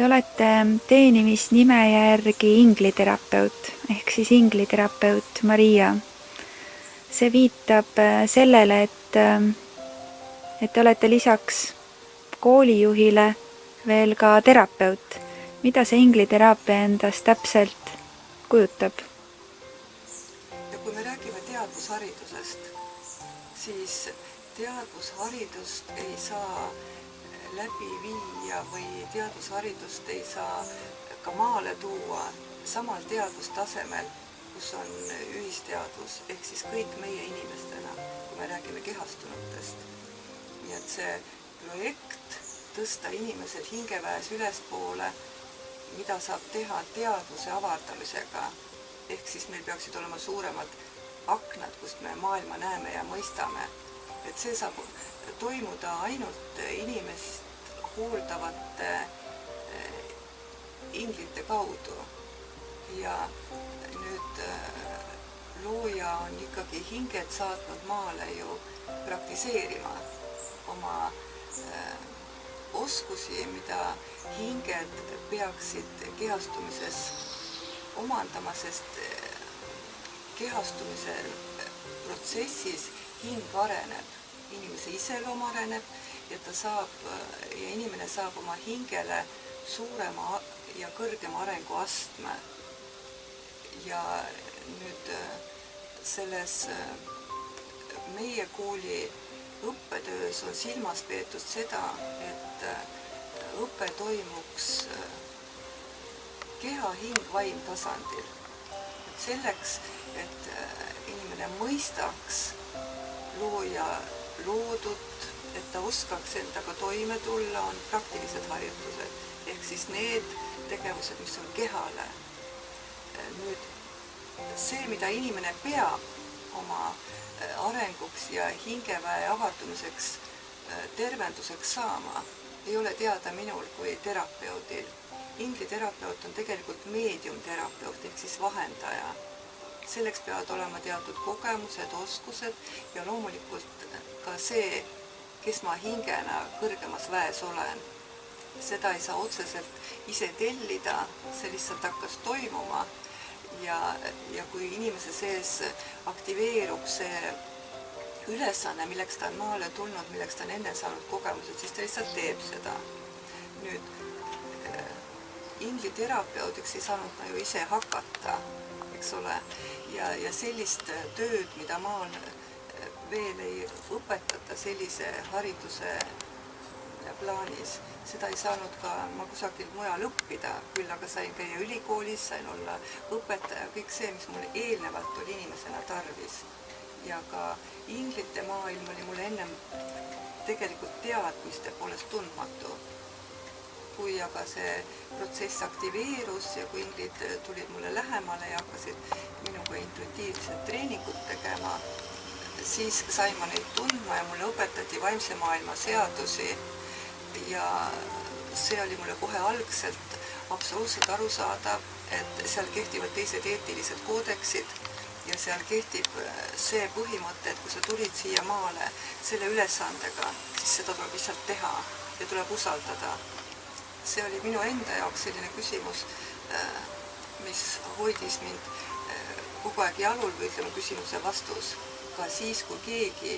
Te olete teenimisnime järgi ingliterapeut ehk siis ingliterapeut Maria. See viitab sellele, et te olete lisaks koolijuhile veel ka terapeut. Mida see ingliteraapia endast täpselt kujutab? Ja kui me räägime teadvusharidusest, siis teadvusharidust ei saa läbi viia või teadvusharidust ei saa ka maale tuua samal teadvustasemel, kus on ühisteadvus, ehk siis kõik meie inimestena, kui me räägime kehastunutest. Nii et see projekt tõsta inimesed hingeväes ülespoole, mida saab teha teadvuse avardamisega, ehk siis meil peaksid olema suuremad aknad, kust me maailma näeme ja mõistame. Et see saab toimuda ainult inimest hooldavate inglite kaudu. Ja nüüd looja on ikkagi hinged saatnud maale ju praktiseerima oma oskusi, mida hinged peaksid kehastumises omandama, sest kehastumise protsessis hing areneb, inimese iseloom areneb ja inimene saab oma hingele suurema ja kõrgema arenguastme. Ja nüüd selles meie kooli õppetöös on silmas peetud seda, et õpe toimuks keha, hing, vaim tasandil. Selleks, et inimene mõistaks looja loodut, et ta oskaks endaga toime tulla, on praktilised harjutused. Ehk siis need tegevused, mis on kehale. Nüüd see, mida inimene peab oma arenguks ja hingeväe avardumiseks, tervenduseks saama, ei ole teada minul kui terapeudil. Ingliterapeut on tegelikult meediumterapeut ehk siis vahendaja. Selleks peavad olema teatud kogemused, oskused ja loomulikult ka see, kes ma hingena kõrgemas väes olen. Seda ei saa otseselt ise tellida, see lihtsalt hakkas toimuma ja kui inimese sees aktiveerub see ülesanne, milleks ta on maale tulnud, milleks ta on enne saanud kogemused, siis ta lihtsalt teeb seda. Nüüd ingliterapeudiks ei saanud ma ju ise hakata, eks ole, ja sellist tööd, mida maal veel ei õpetata sellise hariduse plaanis, seda ei saanud ka ma kusagil mujal õppida, küll aga sain käia ülikoolis, sain olla õpetaja, kõik see, mis mul eelnevalt oli inimesena tarvis. Ja ka inglite maailm oli mulle ennem tegelikult teadmiste poolest tundmatu. Kui aga see protsess aktiveerus ja kui inglid tulid mulle lähemale ja hakkasid minuga intuitiivset treeningut tegema, siis sain ma neid tundma ja mulle õpetati vaimse maailma seadusi ja see oli mulle kohe algselt absoluutselt arusaadav, et seal kehtivad teised eetilised koodeksid ja seal kehtib see põhimõte, et kui sa tulid siia maale selle ülesandega, siis seda tuleb lihtsalt teha ja tuleb usaldada. See oli minu enda jaoks selline küsimus, mis hoidis mind kogu aeg jalul või ütleme küsimuse vastus. Ka siis, kui keegi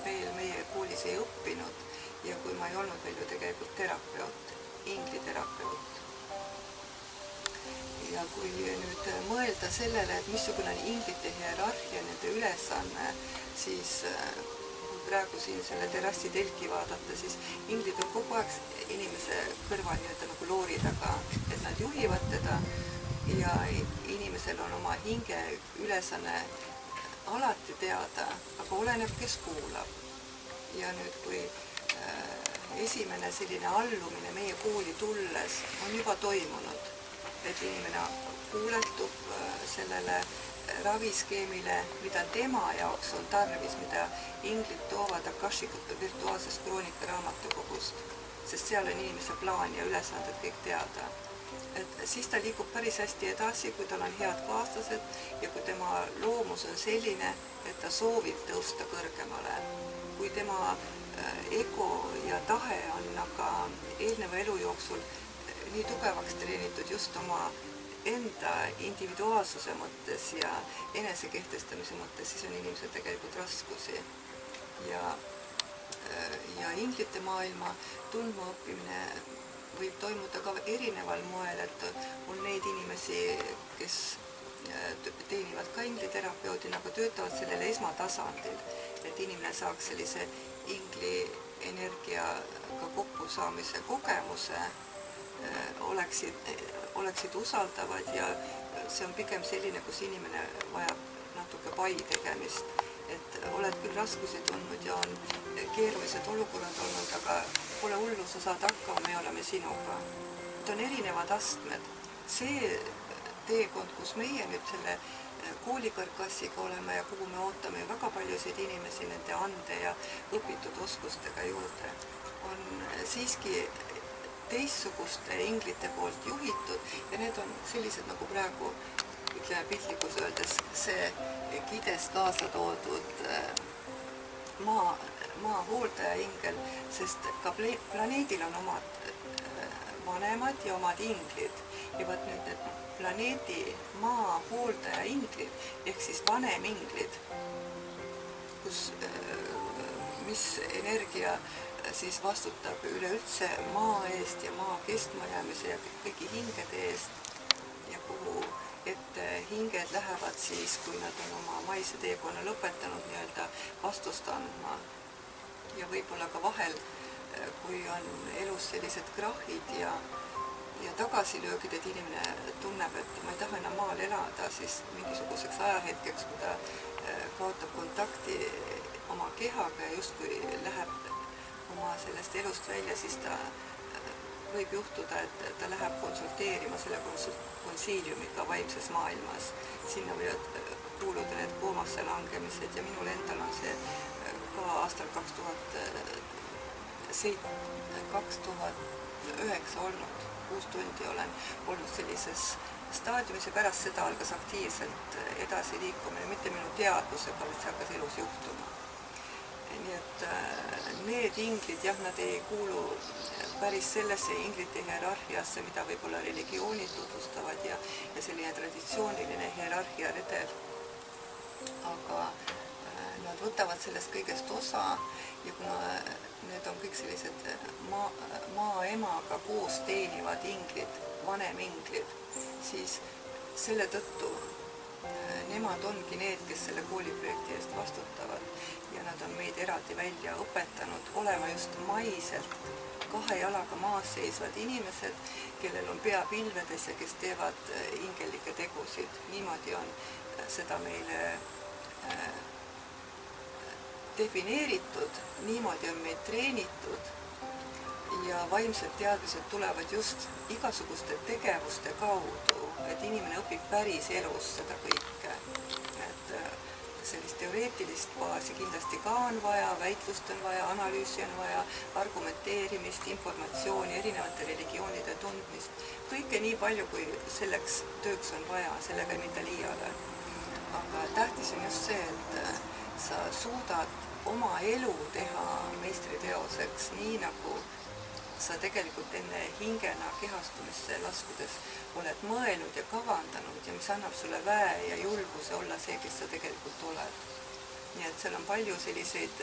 veel meie koolis ei õppinud ja kui ma ei olnud veel ju tegelikult terapeut, ingliterapeut. Ja kui nüüd mõelda sellele, et missugune on inglite hierarhia, nende ülesanne, siis praegu siin selle terrassi telki vaadata, siis inglid on kogu aeg inimese kõrval nii-öelda nagu loori taga, et nad juhivad teda ja inimesel on oma hinge ülesanne alati teada, aga oleneb, kes kuulab. Ja nüüd, kui esimene selline allumine meie kooli tulles on juba toimunud, et inimene kuuletub sellele raviskeemile, mida tema jaoks on tarvis, mida inglid toovad Akashikut virtuaalsest kroonika raamatukogust, sest seal on inimese plaan ja ülesanded kõik teada. Et siis ta liigub päris hästi edasi, kui tal on head kaaslased ja kui tema loomus on selline, et ta soovib tõusta kõrgemale. Kui tema ego ja tahe on aga eelneva elu jooksul nii tugevaks treenitud just oma enda individuaalsuse mõttes ja enesekehtestamise mõttes, siis on inimesel tegelikult raskusi. Ja inglite maailma tundmaõppimine võib toimuda ka erineval moel, et on neid inimesi, kes teenivad ka ingliterapeudina, aga töötavad sellele esmatasandil, et inimene saaks sellise ingli energiaga kokkusaamise kogemuse, oleksid usaldavad ja see on pigem selline, kus inimene vajab natuke pai tegemist, et oled küll raskusi tundnud ja on keerulised olukorrad olnud, aga pole hullu, sa saad hakkama, me oleme sinuga. Need on erinevad astmed. See teekond, kus meie nüüd selle koolikõrgklassiga oleme ja kuhu me ootame väga paljusid inimesi nende ande ja õpitud oskustega juurde, on siiski teistsuguste inglite poolt juhitud ja need on sellised nagu praegu, ütleme piltlikus öeldes, see kidest kaasa toodud maa hooldaja ingel, sest ka planeedil on omad vanemad ja omad inglid ja võt nüüd need planeedi maa hooldaja inglid ehk siis vanem inglid, mis energia siis vastutab üleüldse maa eest ja maa kestmajäämise ja kõigi hingede eest ja kuhu ette hinged lähevad siis, kui nad on oma maise teekonna lõpetanud nii-öelda vastust andma. Ja võib-olla ka vahel, kui on elus sellised krahhid ja tagasilöögid, et inimene tunneb, et ma ei taha enam maal elada, siis mingisuguseks ajahetkeks, kui ta kaotab kontakti oma kehaga ja justkui läheb oma sellest elust välja, siis ta võib juhtuda, et ta läheb konsulteerima selle konsiiliumiga vaimses maailmas. Sinna võivad kuuluda need koomasse langemised ja minul endal on see ka aastal 2009 olnud. 6 tundi olen olnud sellises staadiumis ja pärast seda algas aktiivselt edasi liikumine, mitte minu teadvusega, vaid see hakkas elus juhtuma. Nii et need inglid, jah, nad ei kuulu päris sellesse inglite hierarhiasse, mida võib-olla religioonid tutvustavad ja selline traditsiooniline hierarhia redel. Aga nad võtavad sellest kõigest osa ja kuna need on kõik sellised maaemaga koos teenivad inglid, vaneminglid, siis selle tõttu nemad ongi need, kes selle kooliprojekti eest vastutavad ja nad on meid eraldi välja õpetanud olema just maiselt 2 jalaga maas seisvad inimesed, kellel on pea pilvedes ja kes teevad ingelikke tegusid. Niimoodi on seda meile defineeritud, niimoodi on meid treenitud ja vaimsed teadmised tulevad just igasuguste tegevuste kaudu, et inimene õpib päris elus seda kõike. Et sellist teoreetilist baasi kindlasti ka on vaja, väitlust on vaja, analüüsi on vaja, argumenteerimist, informatsiooni, erinevate religioonide tundmist, kõike nii palju, kui selleks tööks on vaja, sellega ei minda liiale. Aga tähtis on just see, et sa suudad oma elu teha meistriteoseks, nii nagu sa tegelikult enne hingena kehastumisse laskudes oled mõelnud ja kavandanud ja mis annab sulle väe ja julguse olla see, kes sa tegelikult oled. Nii et seal on palju selliseid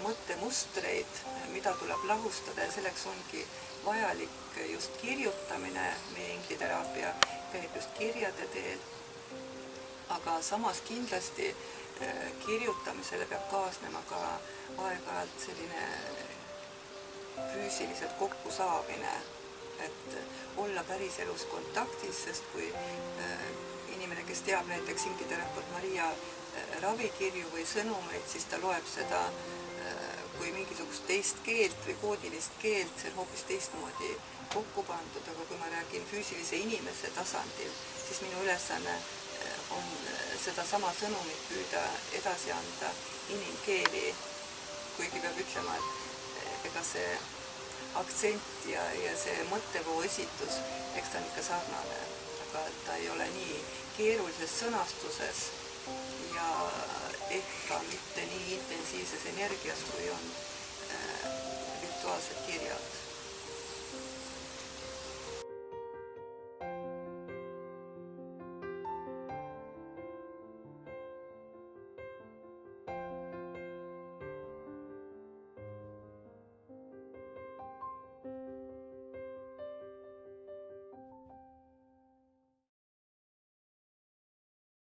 mõttemustreid, mida tuleb lahustada ja selleks ongi vajalik just kirjutamine, meie ingliteraapia käib just kirjade teel, aga samas kindlasti kirjutamisele peab kaasnema ka aeg-ajalt selline füüsiliselt kokkusaamine, et olla päriselus kontaktis, sest kui inimene, kes teab näiteks ingliterapeut Maria ravikirju või sõnumeid, siis ta loeb seda kui mingisugust teist keelt või koodilist keelt, see on hoopis teistmoodi kokku pandud, aga kui ma räägin füüsilise inimese tasandil, siis minu ülesanne on seda sama sõnumit püüda edasi anda inimkeeli, kuigi peab ütlema, et ega see aktsent ja see mõttevoo esitus, eks ta on ikka sarnane, aga ta ei ole nii keerulises sõnastuses ja ehk ka mitte nii intensiivses energias, kui on virtuaalsed kirjad.